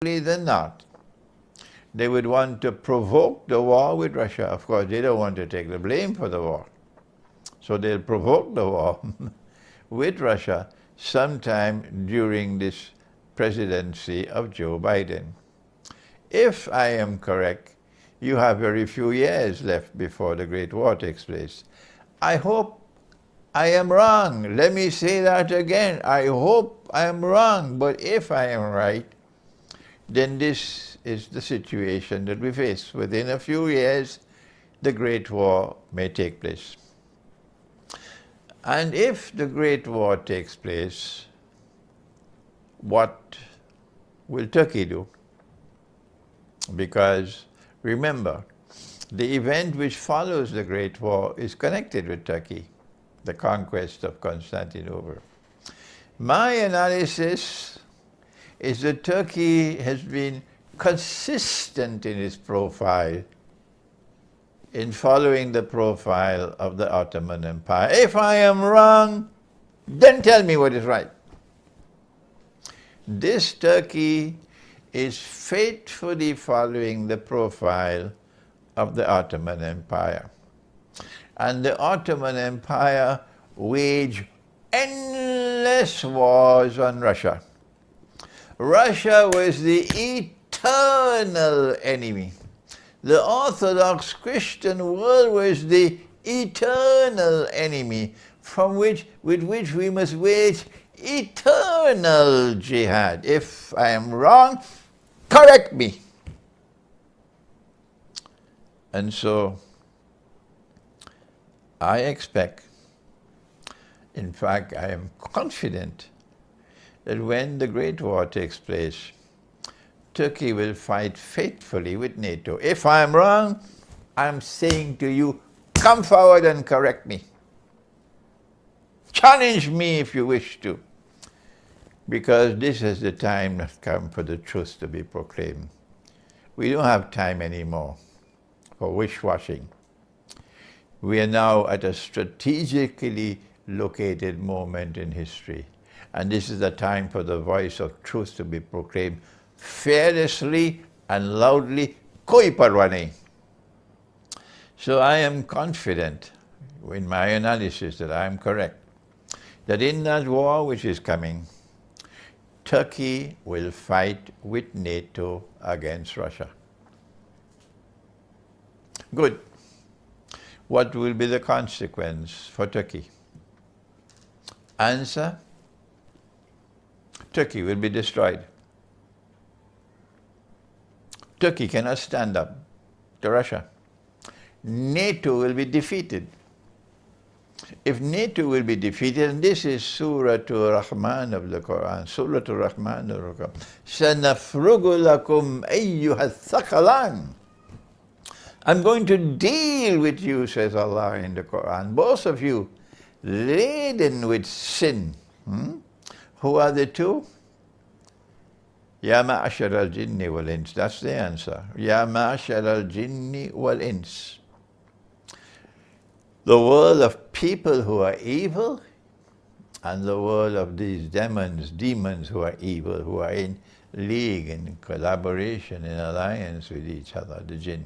than not, they would want to provoke the war with Russia. Of course, they don't want to take the blame for the war. So they'll provoke the war with Russia sometime during this presidency of Joe Biden. If I am correct, you have very few years left before the Great War takes place. I hope I am wrong. Let me say that again. I hope I am wrong, but if I am right, then this is the situation that we face. Within a few years, the Great War may take place. And if the Great War takes place, what will Turkey do? Because remember, the event which follows the Great War is connected with Turkey, the conquest of Constantinople. My analysis is that Turkey has been consistent in its profile in following the profile of the Ottoman Empire. If I am wrong, then tell me what is right. This Turkey is faithfully following the profile of the Ottoman Empire. And the Ottoman Empire waged endless wars on Russia. Russia was the eternal enemy. The Orthodox Christian world was the eternal enemy with which we must wage eternal jihad. If I am wrong, correct me. And so I expect, in fact I am confident, that when the Great War takes place, Turkey will fight faithfully with NATO. If I am wrong, I'm saying to you, come forward and correct me. Challenge me if you wish to, because this is the time that's come for the truth to be proclaimed. We don't have time anymore for wish-washing. We are now at a strategically located moment in history, and this is the time for the voice of truth to be proclaimed fearlessly and loudly, koi parwa nahi. So I am confident in my analysis that I am correct, that in that war which is coming, Turkey will fight with NATO against Russia. Good. What will be the consequence for Turkey? Answer: Turkey will be destroyed. Turkey cannot stand up to Russia. NATO will be defeated. If NATO will be defeated, and this is Surah Ar-Rahman of the Quran, Surah Ar-Rahman of the Quran, سَنَفْرُغُ لَكُمْ أَيُّهَا الثَّقَلَانِ, I'm going to deal with you, says Allah in the Quran, both of you, laden with sin. Who are the two? Ya ma'ashar al-jinni wal-ins. That's the answer. Ya ma'ashar al-jinni wal-ins. The world of people who are evil and the world of these demons who are evil, who are in league, in collaboration, in alliance with each other, the jinn.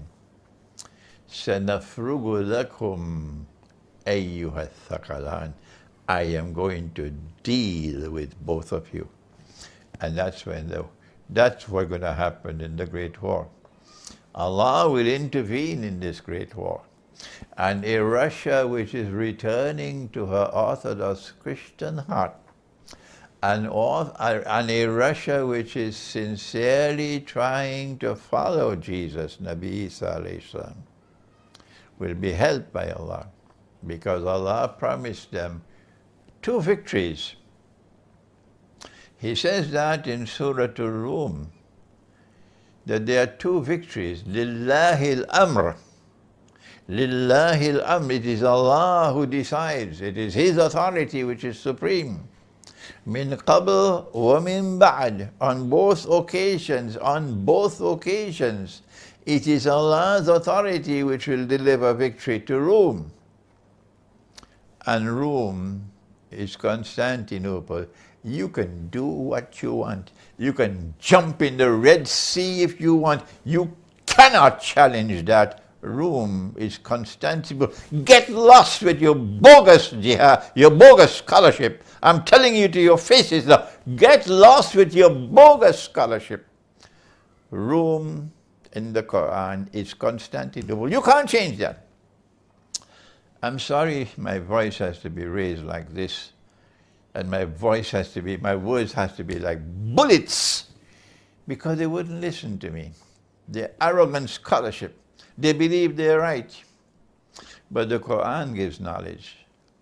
سَنَفْرُغُ لَكُمْ أَيُّهَا الثَّقَلَانِ. I am going to deal with both of you. And that's what's going to happen in the Great War. Allah will intervene in this Great War. And a Russia which is returning to her Orthodox Christian heart, and a Russia which is sincerely trying to follow Jesus, Nabi Isa alayhi salam, will be helped by Allah, because Allah promised them 2 victories. He says that in Surah Ar-Rum, that there are 2 victories. Lillahi al-amr. Lillahi al-amr. It is Allah who decides. It is His authority which is supreme. Min qabl wa min ba'd. On both occasions, it is Allah's authority which will deliver victory to Rome. And Rome is Constantinople. You can do what you want. You can jump in the Red Sea if you want. You cannot challenge that. Rome is Constantinople. Get lost with your bogus jihad, your bogus scholarship. I'm telling you to your faces now, get lost with your bogus scholarship. Rome in the Quran is Constantinople. You can't change that. I'm sorry my voice has to be raised like this, and my words has to be like bullets, because they wouldn't listen to me. Their arrogant scholarship. They believe they're right. But the Quran gives knowledge.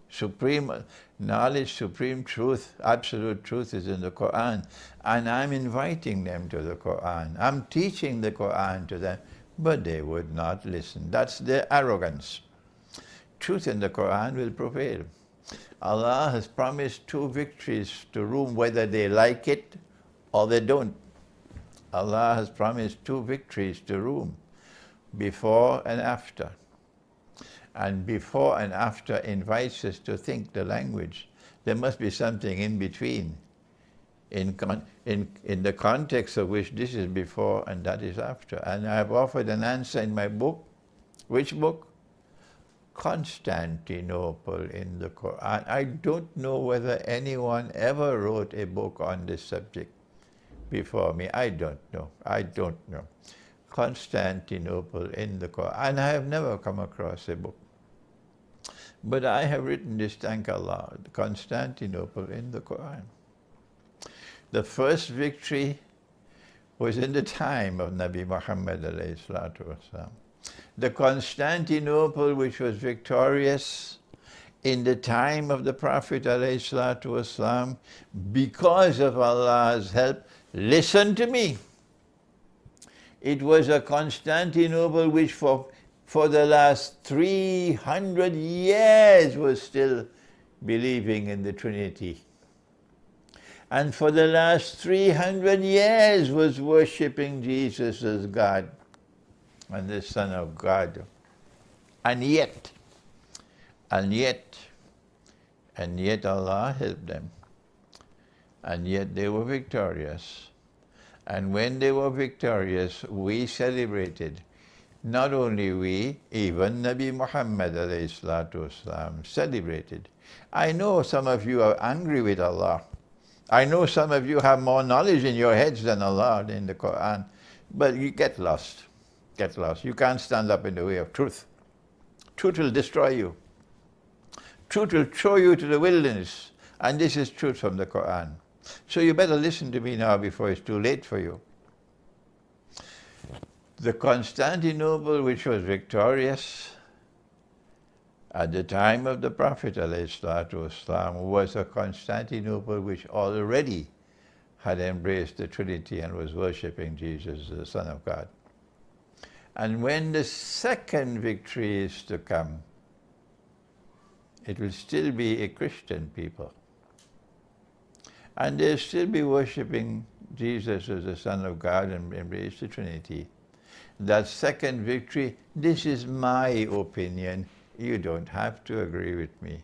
Supreme knowledge, supreme truth, absolute truth is in the Quran. And I'm inviting them to the Quran. I'm teaching the Quran to them. But they would not listen. That's their arrogance. Truth in the Quran will prevail. Allah has promised 2 victories to Rome, whether they like it or they don't. Allah has promised 2 victories to Rome, before and after. And before and after invites us to think the language. There must be something in between, in the context of which this is before and that is after. And I have offered an answer in my book. Which book? Constantinople in the Quran. I don't know whether anyone ever wrote a book on this subject before me. I don't know. Constantinople in the Quran. And I have never come across a book. But I have written this, thank Allah, Constantinople in the Quran. The first victory was in the time of Nabi Muhammad alayhi salatu wasalam. The Constantinople which was victorious in the time of the Prophet alayhi salatu wasalam, because of Allah's help, listen to me. It was a Constantinople which for the last 300 years was still believing in the Trinity. And for the last 300 years was worshipping Jesus as God and the Son of God. And yet Allah helped them. And yet they were victorious. And when they were victorious, we celebrated. Not only we, even Nabi Muhammad alayhi salatu wasalam celebrated. I know some of you are angry with Allah. I know some of you have more knowledge in your heads than Allah in the Quran. But you get lost. Get lost. You can't stand up in the way of truth. Truth will destroy you. Truth will throw you to the wilderness. And this is truth from the Quran. So you better listen to me now before it's too late for you. The Constantinople which was victorious at the time of the Prophet ﷺ was a Constantinople which already had embraced the Trinity and was worshipping Jesus, the Son of God. And when the second victory is to come, it will still be a Christian people. And they'll still be worshipping Jesus as the Son of God and embrace the Trinity. That second victory, this is my opinion. You don't have to agree with me.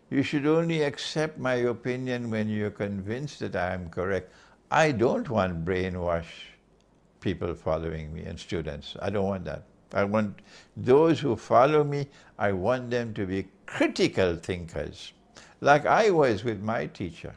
You should only accept my opinion when you're convinced that I am correct. I don't want brainwash people following me and students. I don't want that. I want those who follow me, I want them to be critical thinkers, like I was with my teacher.